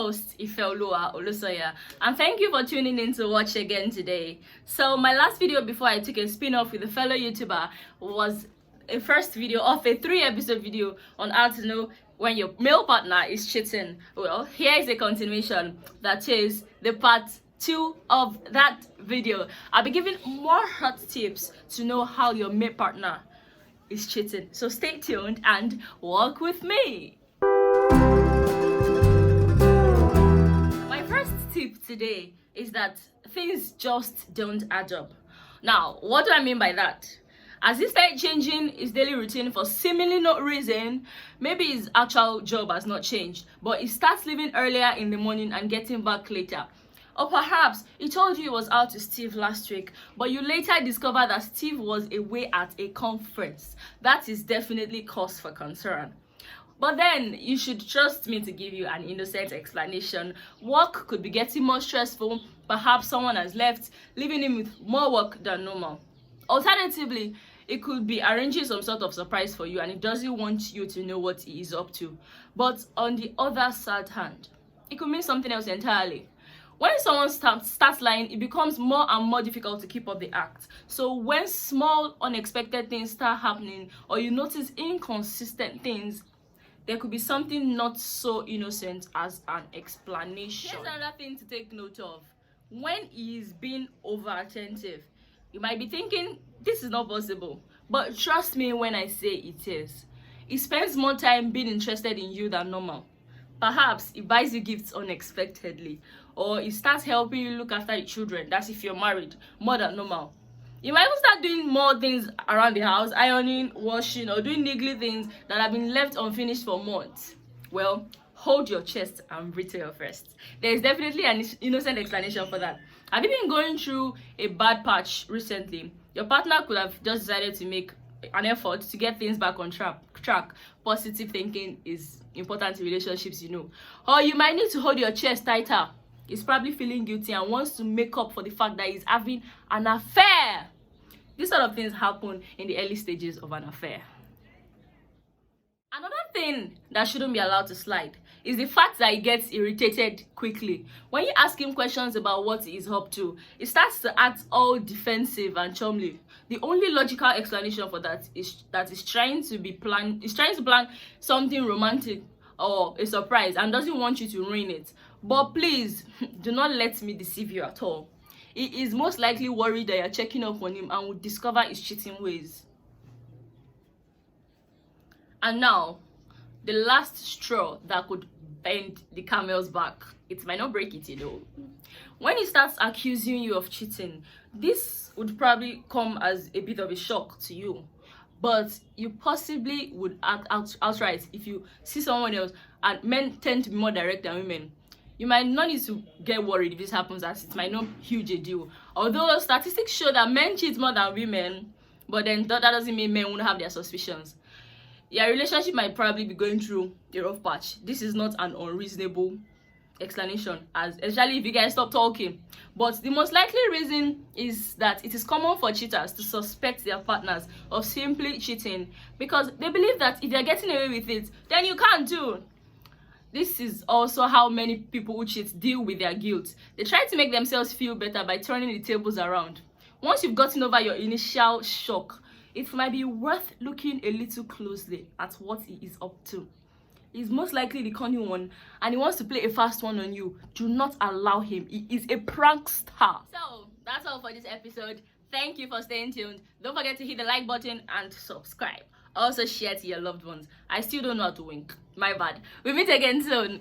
host, Ifeoluwa Olusoya, and thank you for tuning in to watch again today. So my last video before I took a spin-off with a fellow YouTuber was a first video of a 3-episode video on how to know when your male partner is cheating. Well, here is a continuation, that is the part 2 of that video. I'll be giving more hot tips to know how your male partner is cheating. So stay tuned and walk with me. My first tip today is that things just don't add up. Now, what do I mean by that? As he started changing his daily routine for seemingly no reason, maybe his actual job has not changed, but he starts leaving earlier in the morning and getting back later. Or perhaps he told you he was out with Steve last week, but you later discovered that Steve was away at a conference. That is definitely cause for concern. But then you should trust me to give you an innocent explanation. Work could be getting more stressful. Perhaps someone has left, leaving him with more work than normal. Alternatively, it could be arranging some sort of surprise for you and he doesn't want you to know what he is up to. But on the other sad hand, it could mean something else entirely. When someone starts lying, it becomes more and more difficult to keep up the act. So when small unexpected things start happening or you notice inconsistent things, there could be something not so innocent as an explanation. Here's another thing to take note of. When he is being over-attentive, you might be thinking, this is not possible. But trust me when I say it is. He spends more time being interested in you than normal. Perhaps he buys you gifts unexpectedly. Or he starts helping you look after the children. That's if you're married, more than normal. You might even start doing more things around the house, ironing, washing, or doing niggly things that have been left unfinished for months. Well, hold your chest and breathe to your first. There is definitely an innocent explanation for that. Have you been going through a bad patch recently? Your partner could have just decided to make an effort to get things back on track. Positive thinking is important in relationships, you know. Or you might need to hold your chest tighter. He's probably feeling guilty and wants to make up for the fact that he's having an affair. These sort of things happen in the early stages of an affair. Another thing that shouldn't be allowed to slide is the fact that he gets irritated quickly. When you ask him questions about what he is up to, he starts to act all defensive and chumly. The only logical explanation for that is that he's trying to plan something romantic or a surprise and doesn't want you to ruin it. But please, do not let me deceive you at all. He is most likely worried that you're checking up on him and will discover his cheating ways. And now, the last straw that could bend the camel's back. It might not break it, you know. When he starts accusing you of cheating, this would probably come as a bit of a shock to you. But you possibly would act outright if you see someone else, and men tend to be more direct than women. You might not need to get worried if this happens, as it might not be huge a deal. Although statistics show that men cheat more than women, but then that doesn't mean men won't have their suspicions. Your relationship might probably be going through a rough patch. This is not an unreasonable explanation, especially if you guys stop talking. But the most likely reason is that it is common for cheaters to suspect their partners of simply cheating because they believe that if they're getting away with it, then you can't too. This is also how many people who cheat deal with their guilt. They try to make themselves feel better by turning the tables around. Once you've gotten over your initial shock, it might be worth looking a little closely at what he is up to. He's most likely the cunning one and he wants to play a fast one on you. Do not allow him. He is a prankster. So that's all for this episode. Thank you for staying tuned. Don't forget to hit the like button and subscribe. Also share to your loved ones. I still don't know how to wink. My bad. We meet again soon.